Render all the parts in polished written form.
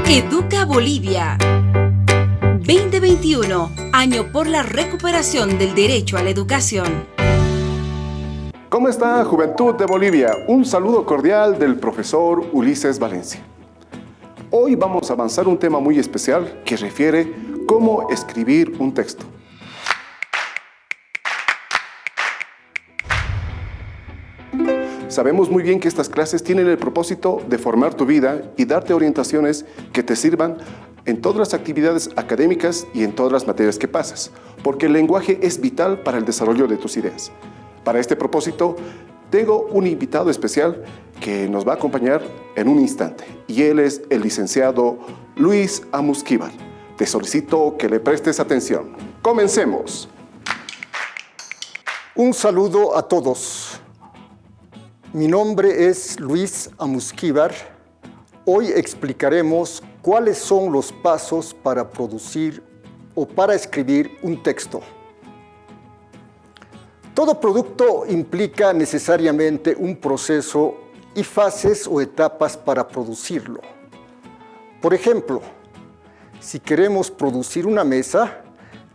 Educa Bolivia. 2021, año por la recuperación del derecho a la educación. ¿Cómo está, Juventud de Bolivia? Un saludo cordial del profesor Ulises Valencia. Hoy vamos a avanzar un tema muy especial que refiere cómo escribir un texto. Sabemos muy bien que estas clases tienen el propósito de formar tu vida y darte orientaciones que te sirvan en todas las actividades académicas y en todas las materias que pasas, porque el lenguaje es vital para el desarrollo de tus ideas. Para este propósito, tengo un invitado especial que nos va a acompañar en un instante, y él es el licenciado Luis Amusquíbar. Te solicito que le prestes atención. ¡Comencemos! Un saludo a todos. Mi nombre es Luis Amusquíbar. Hoy explicaremos cuáles son los pasos para producir o para escribir un texto. Todo producto implica necesariamente un proceso y fases o etapas para producirlo. Por ejemplo, si queremos producir una mesa,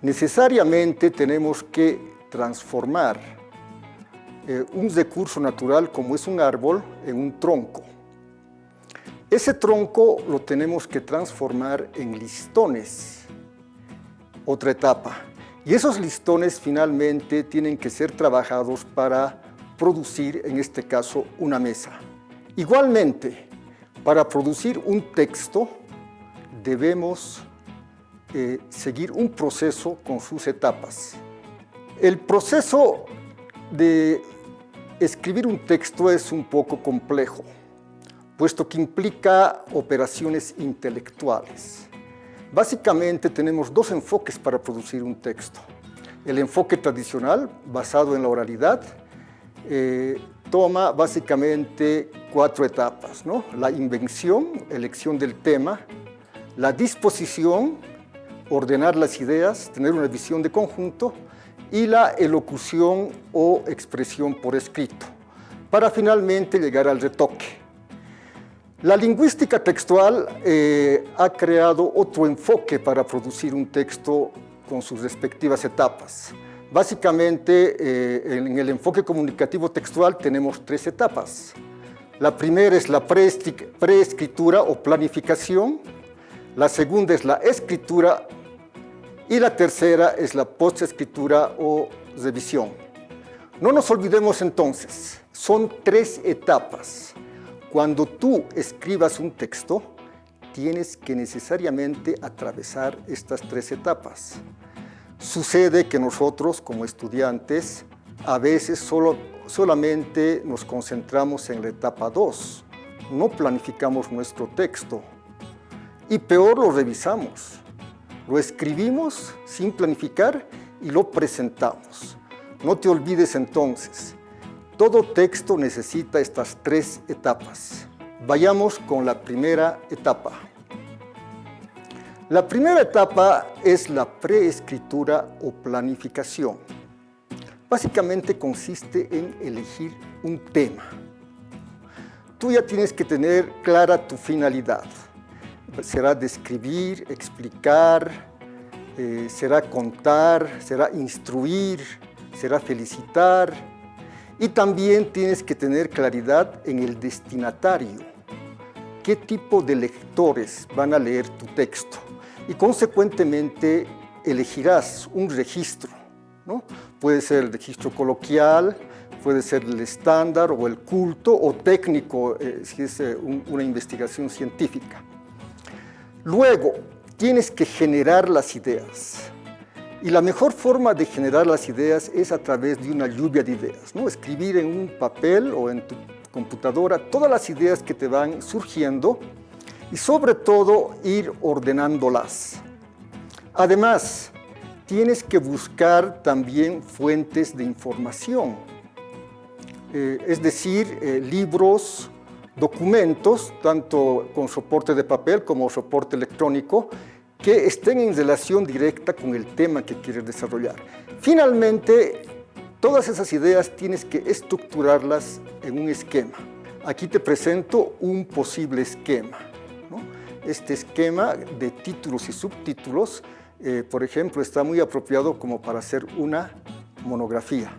necesariamente tenemos que transformar un recurso natural como es un árbol en un tronco. Ese tronco lo tenemos que transformar en listones, otra etapa. Y esos listones finalmente tienen que ser trabajados para producir, en este caso, una mesa. Igualmente, para producir un texto debemos seguir un proceso con sus etapas. El proceso de escribir un texto es un poco complejo, puesto que implica operaciones intelectuales. Básicamente tenemos dos enfoques para producir un texto. El enfoque tradicional, basado en la oralidad, toma básicamente 4 etapas, ¿no? La invención, elección del tema, la disposición, ordenar las ideas, tener una visión de conjunto, y la elocución o expresión por escrito, para finalmente llegar al retoque. La lingüística textual ha creado otro enfoque para producir un texto con sus respectivas etapas. Básicamente, en el enfoque comunicativo textual tenemos 3 etapas. La primera es la preescritura o planificación, la segunda es la escritura y la tercera es la postescritura o revisión. No nos olvidemos entonces, son 3 etapas. Cuando tú escribas un texto, tienes que necesariamente atravesar estas 3 etapas. Sucede que nosotros, como estudiantes, a veces solamente nos concentramos en la etapa 2. No planificamos nuestro texto. Y peor, lo revisamos. Lo escribimos sin planificar y lo presentamos. No te olvides entonces, todo texto necesita estas 3 etapas. Vayamos con la primera etapa. La primera etapa es la preescritura o planificación. Básicamente consiste en elegir un tema. Tú ya tienes que tener clara tu finalidad. Será describir, explicar, será contar, será instruir, será felicitar. Y también tienes que tener claridad en el destinatario. ¿Qué tipo de lectores van a leer tu texto? Y consecuentemente elegirás un registro, ¿no? Puede ser el registro coloquial, puede ser el estándar o el culto o técnico, si es una investigación científica. Luego, tienes que generar las ideas. Y la mejor forma de generar las ideas es a través de una lluvia de ideas, ¿no? Escribir en un papel o en tu computadora todas las ideas que te van surgiendo y sobre todo ir ordenándolas. Además, tienes que buscar también fuentes de información, es decir, libros, documentos, tanto con soporte de papel como soporte electrónico, que estén en relación directa con el tema que quieres desarrollar. Finalmente, todas esas ideas tienes que estructurarlas en un esquema. Aquí te presento un posible esquema, ¿no? Este esquema de títulos y subtítulos, por ejemplo, está muy apropiado como para hacer una monografía.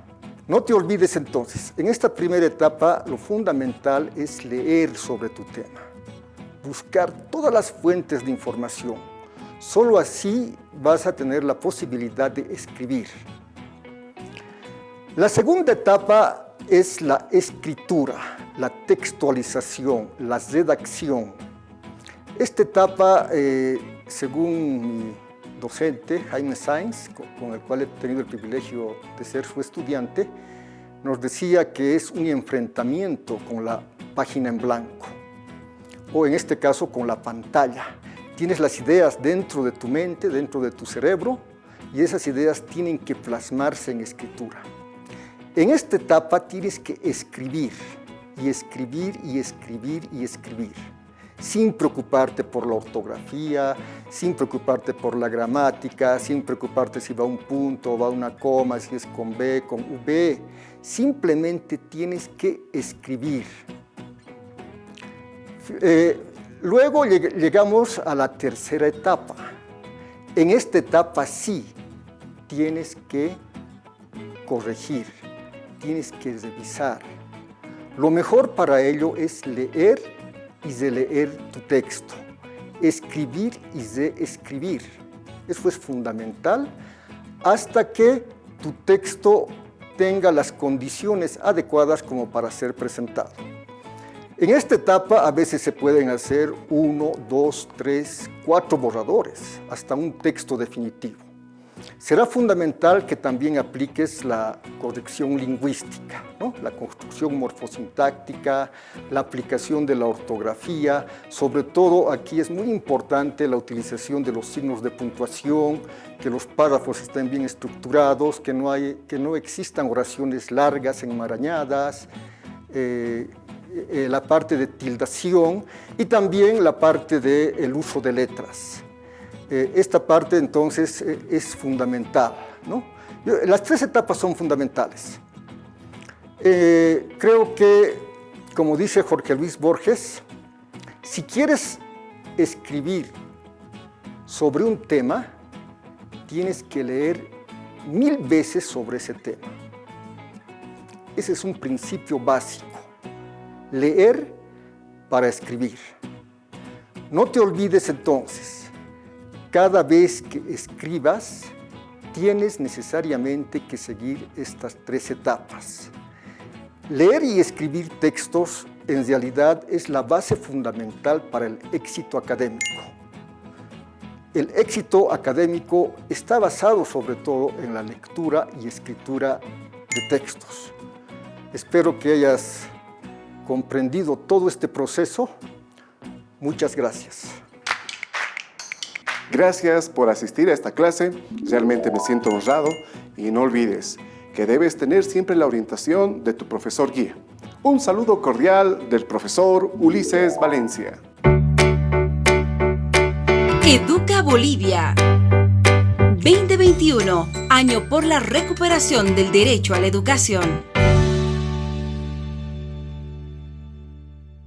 No te olvides entonces, en esta primera etapa lo fundamental es leer sobre tu tema, buscar todas las fuentes de información. Solo así vas a tener la posibilidad de escribir. La segunda etapa es la escritura, la textualización, la redacción. Esta etapa, según mi docente, Jaime Sainz, con el cual he tenido el privilegio de ser su estudiante, nos decía que es un enfrentamiento con la página en blanco, o en este caso con la pantalla. Tienes las ideas dentro de tu mente, dentro de tu cerebro, y esas ideas tienen que plasmarse en escritura. En esta etapa tienes que escribir, y escribir, y escribir, y escribir, sin preocuparte por la ortografía, sin preocuparte por la gramática, sin preocuparte si va un punto o va una coma, si es con B, con V. Simplemente tienes que escribir. Luego llegamos a la tercera etapa. En esta etapa sí tienes que corregir, tienes que revisar. Lo mejor para ello es leer y releer tu texto, escribir y reescribir. Eso es fundamental hasta que tu texto tenga las condiciones adecuadas como para ser presentado. En esta etapa a veces se pueden hacer 1, 2, 3, 4 borradores, hasta un texto definitivo. Será fundamental que también apliques la corrección lingüística, ¿no? La construcción morfosintáctica, la aplicación de la ortografía. Sobre todo aquí es muy importante la utilización de los signos de puntuación, que los párrafos estén bien estructurados, que no existan oraciones largas, enmarañadas, la parte de tildación y también la parte del uso de letras. Esta parte entonces es fundamental, ¿no? Las 3 etapas son fundamentales. Creo que, como dice Jorge Luis Borges, si quieres escribir sobre un tema, tienes que leer 1000 veces sobre ese tema. Ese es un principio básico. Leer para escribir. No te olvides entonces, cada vez que escribas, tienes necesariamente que seguir estas 3 etapas. Leer y escribir textos en realidad es la base fundamental para el éxito académico. El éxito académico está basado sobre todo en la lectura y escritura de textos. Espero que hayas comprendido todo este proceso. Muchas gracias. Gracias por asistir a esta clase. Realmente me siento honrado y no olvides que debes tener siempre la orientación de tu profesor guía. Un saludo cordial del profesor Ulises Valencia. Educa Bolivia 2021, año por la recuperación del derecho a la educación.